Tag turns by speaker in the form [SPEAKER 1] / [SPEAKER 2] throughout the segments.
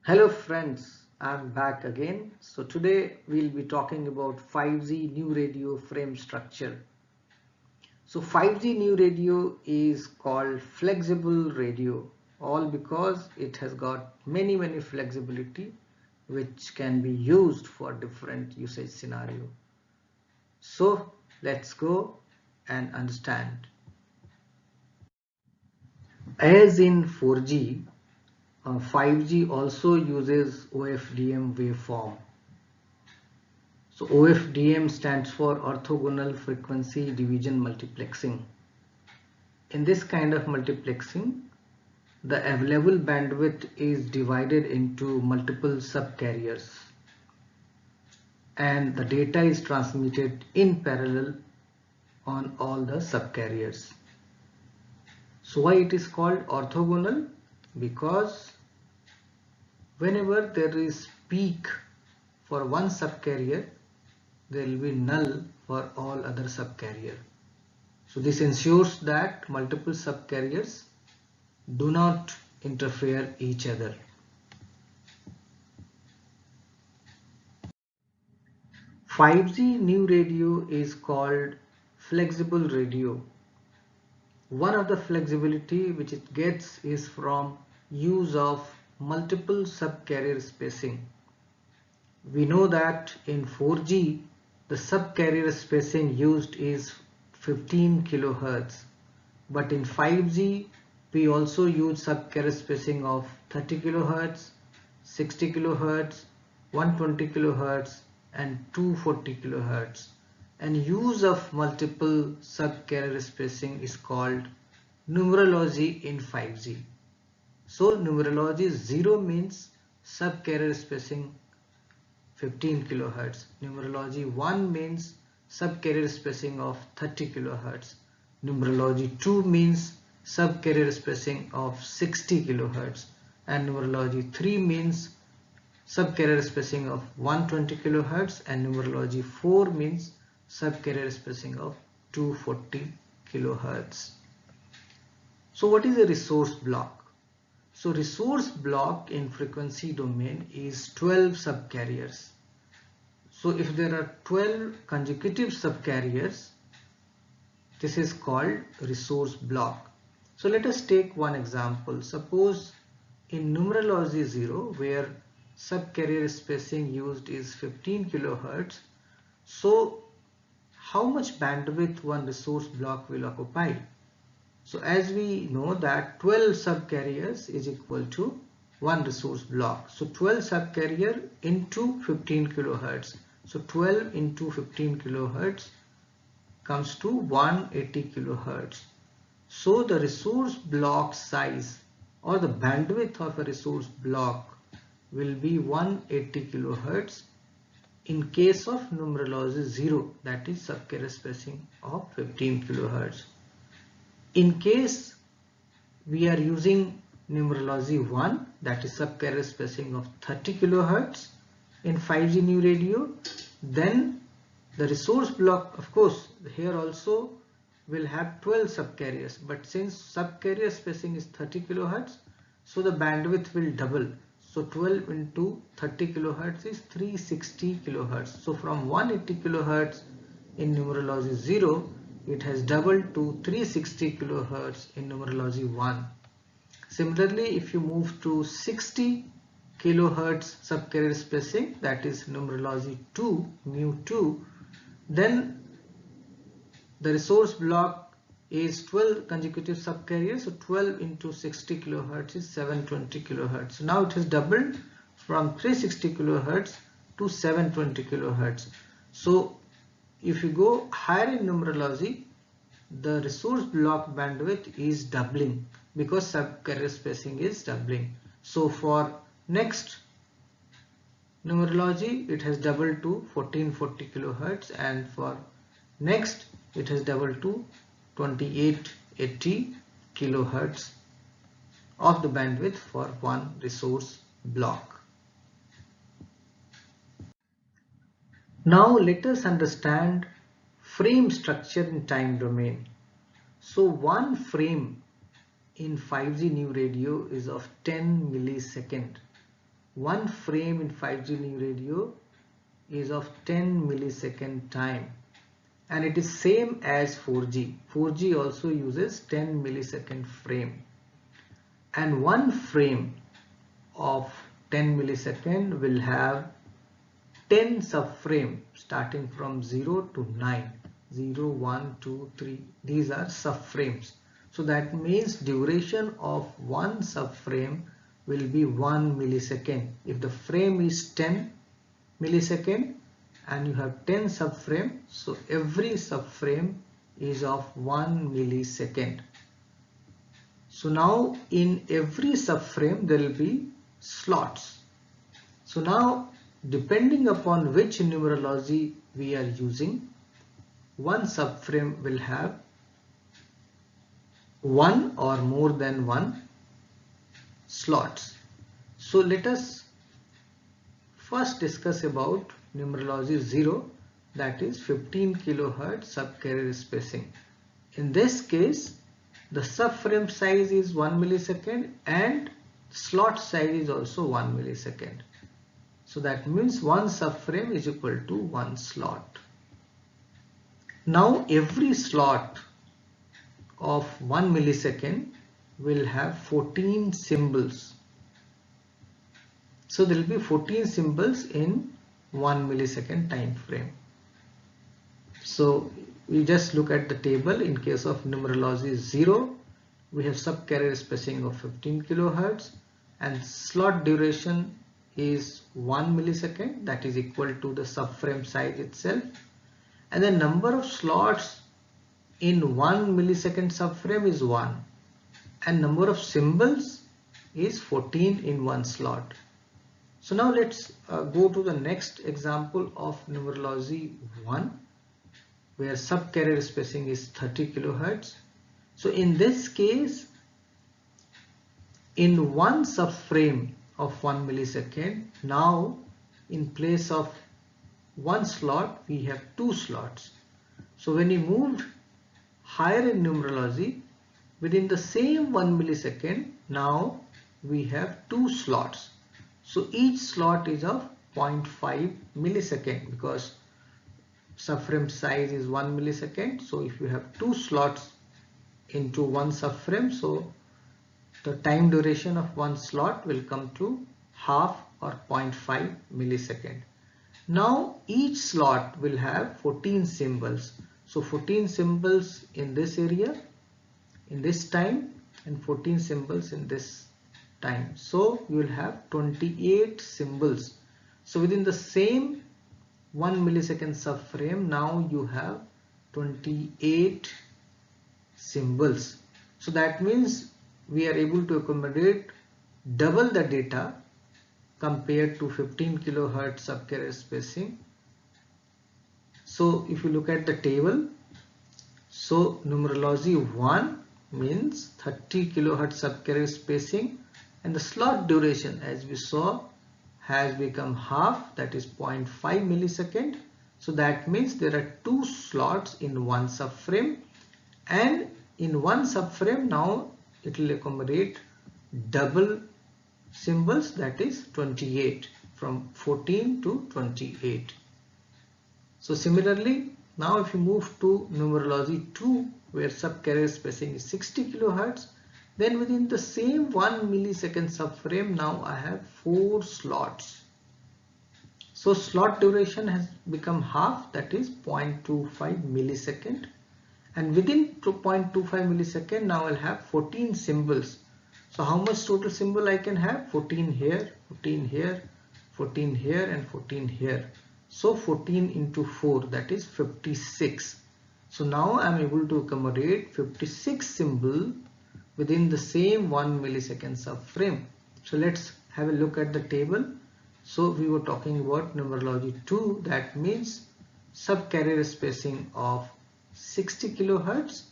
[SPEAKER 1] Hello friends, I'm back again. So today we'll be talking about 5G new radio frame structure. So 5G new radio is called flexible radio, all because it has got many flexibility which can be used for different usage scenario. So let's go and understand. As in 4G, 5G also uses OFDM waveform. So OFDM stands for orthogonal frequency division multiplexing. In this kind of multiplexing, the available bandwidth is divided into multiple subcarriers and the data is transmitted in parallel on all the subcarriers. So why it is called orthogonal? Because whenever there is peak for one subcarrier, there will be null for all other subcarrier. So this ensures that multiple subcarriers do not interfere each other. Five G new radio is called flexible radio. One of the flexibility which it gets is from use of multiple subcarrier spacing. We know that in 4G the subcarrier spacing used is 15 kHz, but in 5G we also use subcarrier spacing of 30 kHz, 60 kHz, 120 kHz and 240 kHz, and use of multiple subcarrier spacing is called numerology in 5G. So numerology 0 means subcarrier spacing 15 kHz. Numerology 1 means subcarrier spacing of 30 kHz. Numerology 2 means subcarrier spacing of 60 kHz. And numerology 3 means subcarrier spacing of 120 kHz. And numerology 4 means subcarrier spacing of 240 kHz. So what is a resource block? So resource block in frequency domain is 12 subcarriers. So if there are 12 consecutive subcarriers, this is called resource block. So let us take one example. Suppose in numerology 0 where subcarrier spacing used is 15 kHz. So how much bandwidth one resource block will occupy? So as we know that 12 subcarriers is equal to one resource block. So 12 subcarrier into 15 kHz. So 12 into 15 kHz comes to 180 kHz. So the resource block size or the bandwidth of a resource block will be 180 kHz in case of numerology 0, that is subcarrier spacing of 15 kHz. In case we are using numerology 1, that is subcarrier spacing of 30 kHz in 5G new radio, then the resource block, of course here also will have 12 subcarriers, but since subcarrier spacing is 30 kHz, so the bandwidth will double. So 12 into 30 kHz is 360 kHz. So from 180 kHz in numerology 0, it has doubled to 360 kHz in numerology 1. Similarly, if you move to 60 kHz subcarrier spacing, that is numerology 2, mu 2, then the resource block is 12 consecutive subcarriers. So 12 into 60 kHz is 720 kHz. So now it has doubled from 360 kHz to 720 kHz. So if you go higher in numerology, the resource block bandwidth is doubling because subcarrier spacing is doubling. So for next numerology, it has doubled to 1440 kHz, and for next it has doubled to 2880 kHz of the bandwidth for one resource block. Now let us understand frame structure in time domain. So one frame in 5G new radio is of 10 millisecond. one frame in 5G new radio is of 10 millisecond time, and it is same as 4G. 4G also uses 10 millisecond frame, and one frame of 10 millisecond will have 10 subframe starting from 0 to 9. 0, 1, 2, 3. These are subframes. So that means duration of one subframe will be 1 millisecond. If the frame is 10 millisecond and you have 10 subframe, so every subframe is of 1 millisecond. So now in every subframe there will be slots. So now depending upon which numerology we are using, one subframe will have one or more than one slots. So let us first discuss about numerology 0, that is 15 kilohertz subcarrier spacing. In this case, the subframe size is 1 millisecond and slot size is also 1 millisecond. So that means one subframe is equal to one slot. Now every slot of 1 millisecond will have 14 symbols. So there will be 14 symbols in 1 millisecond time frame. So we just look at the table. In case of numerology 0, we have subcarrier spacing of 15 kilohertz and slot duration is 1 millisecond, that is equal to the subframe size itself, and the number of slots in 1 millisecond subframe is 1 and number of symbols is 14 in one slot. So now let's go to the next example of numerology 1, where subcarrier spacing is 30 kilohertz. So in this case, in one subframe of 1 millisecond, now in place of one slot we have two slots. So when we moved higher in numerology, within the same 1 millisecond, now we have two slots. So each slot is of 0.5 millisecond because subframe size is 1 millisecond. So if you have two slots into one subframe, so the time duration of one slot will come to half or 0.5 millisecond. Now each slot will have 14 symbols. So 14 symbols in this area, in this time, and 14 symbols in this time. So you will have 28 symbols. So within the same 1 millisecond subframe, now you have 28 symbols. So that means we are able to accommodate double the data compared to 15 kilohertz subcarrier spacing. So if you look at the table, so numerology 1 means 30 kilohertz subcarrier spacing, and the slot duration, as we saw, has become half, that is 0.5 millisecond. So that means there are two slots in one subframe, and in one subframe now it will accommodate double symbols, that is 28, from 14 to 28. So similarly, now if you move to numerology 2, where subcarrier spacing is 60 kilohertz, then within the same 1 millisecond subframe, now I have 4 slots. So slot duration has become half, that is 0.25 millisecond, and within 0.25 millisecond now I'll have 14 symbols. So how much total symbol I can have? 14 here, 14 here, 14 here, and 14 here. So 14 into 4, that is 56. So now I am able to accommodate 56 symbols within the same 1 millisecond subframe. So let's have a look at the table. So we were talking about numerology 2, that means subcarrier spacing of 60 kilohertz,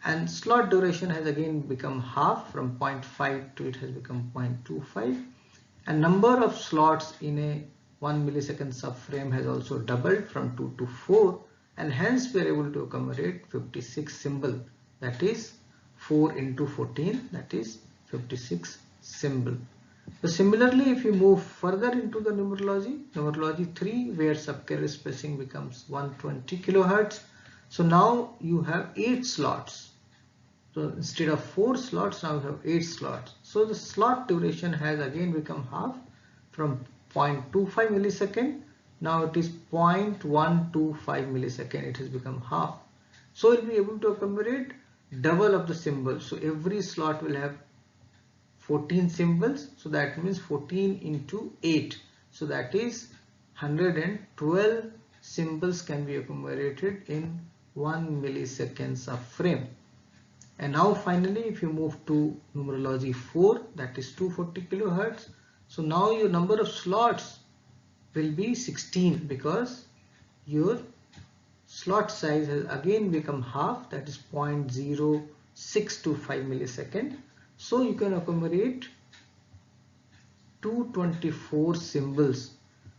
[SPEAKER 1] and slot duration has again become half, from 0.5 to it has become 0.25, and number of slots in a 1 millisecond subframe has also doubled from 2 to 4, and hence we are able to accommodate 56 symbol, that is 4 into 14, that is 56 symbol. So similarly, if you move further into the numerology 3, where subcarrier spacing becomes 120 kilohertz. So now you have 8 slots. So instead of 4 slots, now you have 8 slots. So the slot duration has again become half from 0.25 millisecond. Now it is 0.125 millisecond. It has become half. So we'll be able to accommodate double of the symbols. So every slot will have 14 symbols. So that means 14 into 8. So that is 112 symbols can be accommodated in 1 milliseconds of frame. And now finally, if you move to numerology 4, that is 240 kilohertz. So now your number of slots will be 16 because your slot size has again become half, that is 0.0625 millisecond. So you can accommodate 224 symbols.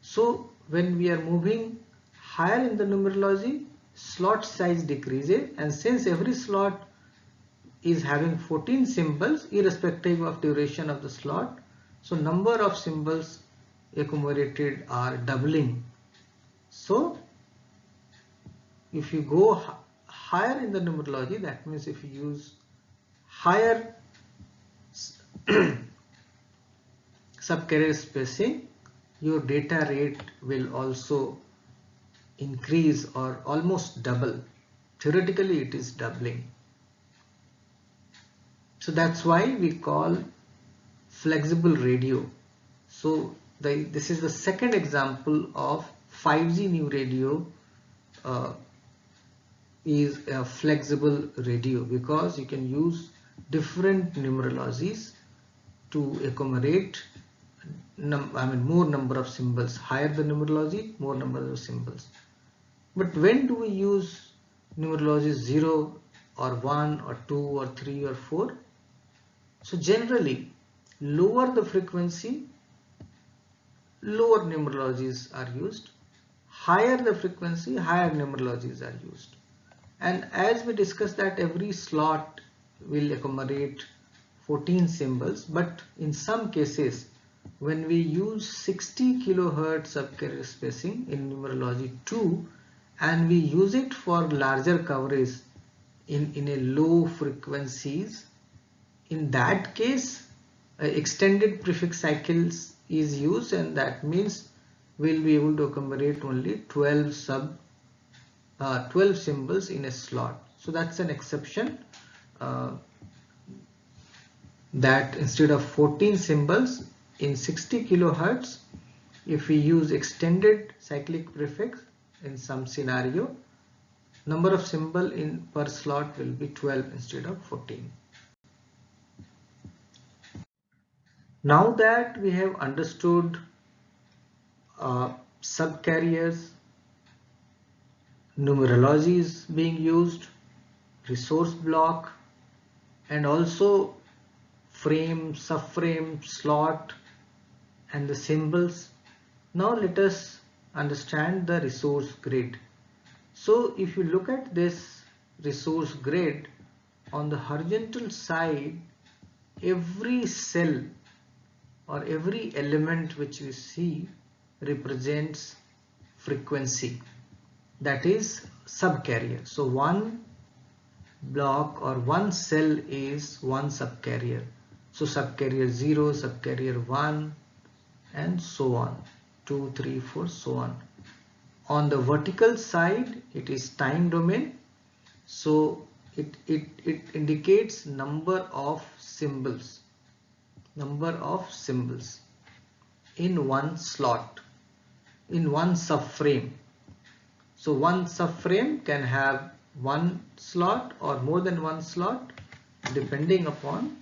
[SPEAKER 1] So when we are moving higher in the numerology, slot size decreases, and since every slot is having 14 symbols irrespective of duration of the slot, so number of symbols accommodated are doubling. So if you go higher in the numerology, that means if you use higher subcarrier spacing, your data rate will also increase or almost double. Theoretically it is doubling. So that's why we call flexible radio. So this is the second example of 5G new radio is a flexible radio, because you can use different numerologies to accommodate more number of symbols. Higher the numerology, more number of symbols. But when do we use numerology 0 or 1 or 2 or 3 or 4? So generally, lower the frequency, lower numerologies are used. Higher the frequency, higher numerologies are used. And as we discussed that every slot will accommodate 14 symbols, but in some cases when we use 60 kilohertz subcarrier spacing in numerology 2 and we use it for larger coverage in a low frequencies, in that case extended prefix cycles is used, and that means we'll be able to accommodate only 12 symbols in a slot. So that's an exception, that instead of 14 symbols in 60 kilohertz, if we use extended cyclic prefix in some scenario, number of symbol in per slot will be 12 instead of 14. Now that we have understood subcarriers, numerologies being used, resource block, and also frame, subframe, slot, and the symbols. Now let us understand the resource grid. So if you look at this resource grid, on the horizontal side, every cell or every element which you see represents frequency, that is subcarrier. So one block or one cell is one subcarrier. So subcarrier 0, subcarrier 1, and so on, 2, 3, 4, so on. On the vertical side, it is time domain. So it indicates number of symbols in one slot, in one subframe. So one subframe can have one slot or more than one slot depending upon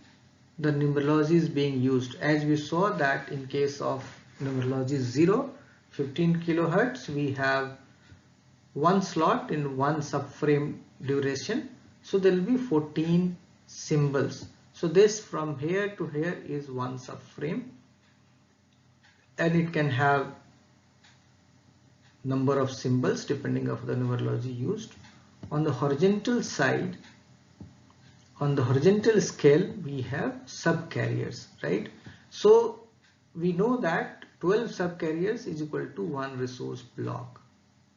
[SPEAKER 1] the numerologies being used. As we saw that in case of numerology 0, 15 kilohertz, we have one slot in one subframe duration. So there will be 14 symbols. So this from here to here is one subframe, and it can have number of symbols depending on the numerology used. On the horizontal side, on the horizontal scale, we have subcarriers, right? So we know that 12 subcarriers is equal to one resource block,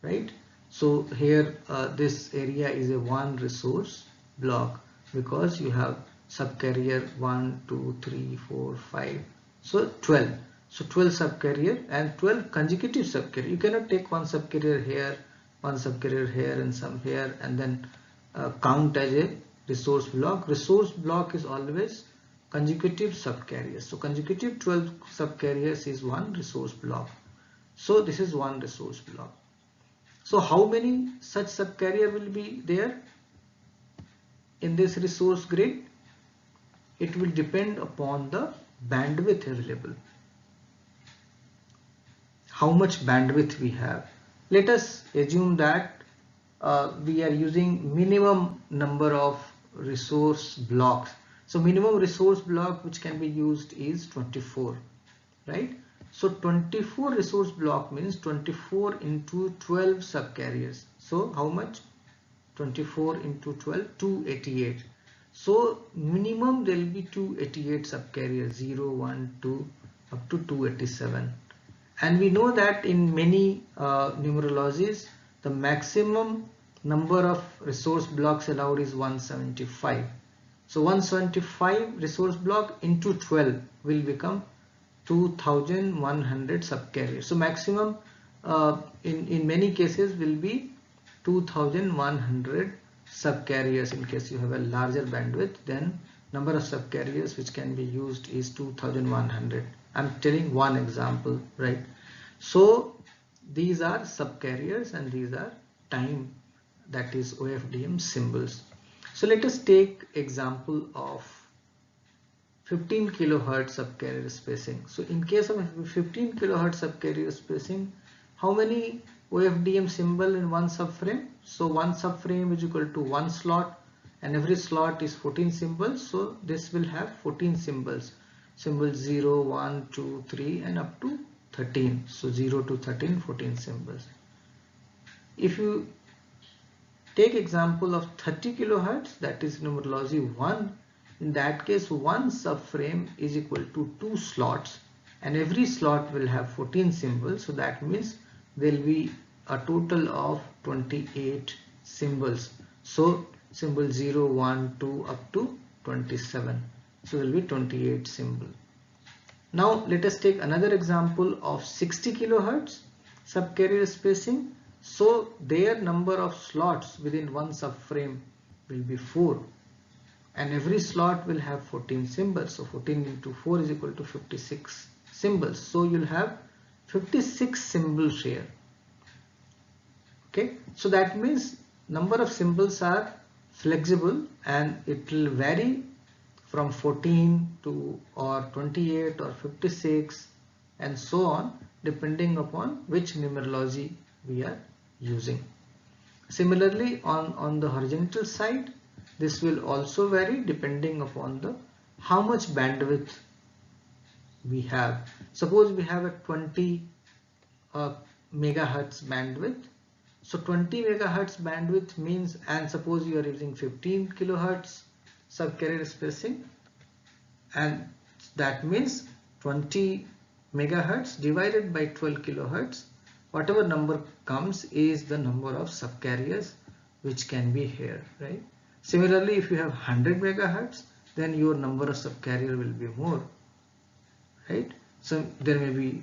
[SPEAKER 1] right? So here this area is a one resource block because you have subcarrier 1, 2, 3, 4, 5, so 12. So 12 subcarrier and 12 consecutive subcarrier. You cannot take one subcarrier here, one subcarrier here and some here and then count as a resource block. Resource block is always consecutive subcarriers. So consecutive 12 subcarriers is one resource block. So this is one resource block. So how many such subcarrier will be there in this resource grid? It will depend upon the bandwidth available. How much bandwidth we have. Let us assume that we are using minimum number of resource blocks. So minimum resource block which can be used is 24, right? So 24 resource block means 24 into 12 subcarriers. So how much? 24 into 12, 288. So minimum there will be 288 subcarriers, 0, 1, 2 up to 287. And we know that in many numerologies the maximum number of resource blocks allowed is 175. So 175 resource block into 12 will become 2100 subcarriers. So maximum in many cases will be 2100 subcarriers. In case you have a larger bandwidth, then number of subcarriers which can be used is 2100. I'm telling one example, right? So these are subcarriers and these are time, that is OFDM symbols. So let us take example of 15 kilohertz subcarrier spacing. So in case of 15 kilohertz subcarrier spacing, how many OFDM symbol in one subframe? So one subframe is equal to one slot and every slot is 14 symbols. So this will have 14 symbols. Symbols 0, 1, 2, 3 and up to 13. So 0 to 13, 14 symbols. If you take example of 30 kilohertz, that is numerology 1. In that case, one subframe is equal to 2 slots and every slot will have 14 symbols. So that means there will be a total of 28 symbols. So symbol 0, 1, 2 up to 27. So there will be 28 symbols. Now let us take another example of 60 kilohertz subcarrier spacing. So their number of slots within one subframe will be 4 and every slot will have 14 symbols. So 14 into 4 is equal to 56 symbols. So you'll have 56 symbols here. Okay, so that means number of symbols are flexible and it will vary from 14 to or 28 or 56 and so on, depending upon which numerology we are using. Similarly, on the horizontal side, this will also vary depending upon the how much bandwidth we have. Suppose we have a 20 megahertz bandwidth. So 20 megahertz bandwidth means, and suppose you are using 15 kilohertz subcarrier spacing, and that means 20 megahertz divided by 12 kilohertz, whatever number comes is the number of subcarriers which can be here, right? Similarly, if you have 100 megahertz, then your number of subcarrier will be more, right? So there may be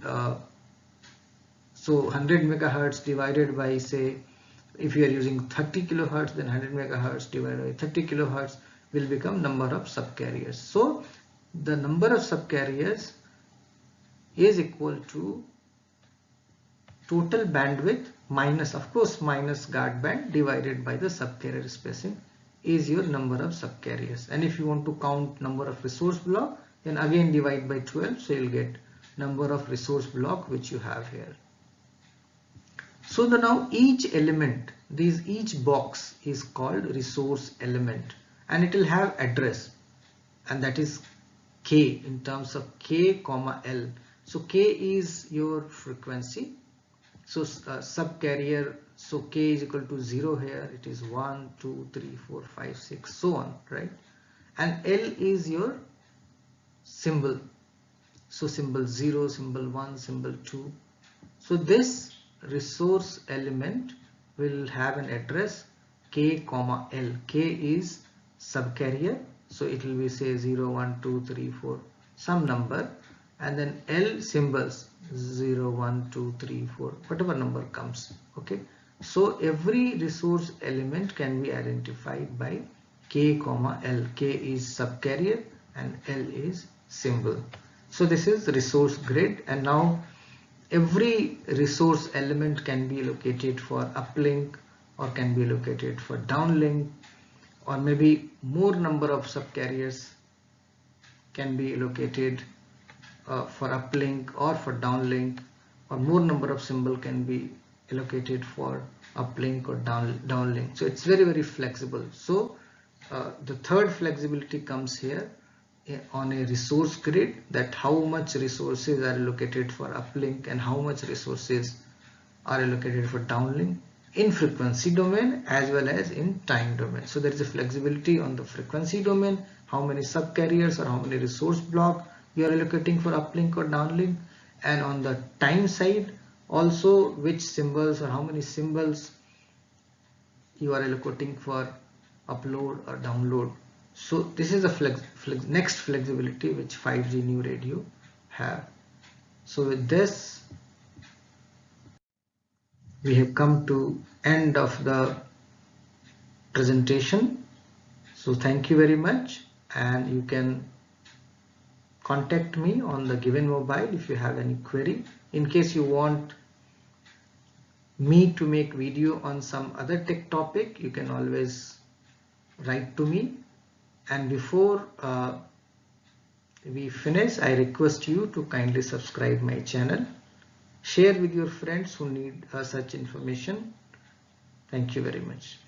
[SPEAKER 1] so 100 megahertz divided by, say, if you are using 30 kilohertz, then 100 megahertz divided by 30 kilohertz will become number of subcarriers. So the number of subcarriers is equal to total bandwidth minus, of course, minus guard band divided by the subcarrier spacing is your number of subcarriers. And if you want to count number of resource block, then again divide by 12, so you'll get number of resource block which you have here. So now each element, each box is called resource element and it will have address, and that is K in terms of K comma L. So K is your frequency. So subcarrier, so K is equal to 0 here, it is 1, 2, 3, 4, 5, 6, so on, right? And L is your symbol. So symbol 0, symbol 1, symbol 2. So this resource element will have an address K comma L. K is subcarrier, so it will be say 0, 1, 2, 3, 4, some number, and then L symbols 0, 1, 2, 3, 4, whatever number comes. Okay, so every resource element can be identified by K comma L. K is subcarrier and L is symbol. So this is the resource grid, and now every resource element can be located for uplink or can be located for downlink, or maybe more number of subcarriers can be located for uplink or for downlink, or more number of symbol can be allocated for uplink or downlink. So it's very flexible. So the third flexibility comes here on a resource grid, that how much resources are allocated for uplink and how much resources are allocated for downlink in frequency domain as well as in time domain. So there is a flexibility on the frequency domain, how many subcarriers or how many resource block you are allocating for uplink or downlink, and on the time side also which symbols or how many symbols you are allocating for upload or download. So this is the next flexibility which 5G new radio have. So with this we have come to end of the presentation. So thank you very much, and you can contact me on the given mobile if you have any query. In case you want me to make video on some other tech topic, you can always write to me. And before we finish, I request you to kindly subscribe my channel. Share with your friends who need such information. Thank you very much.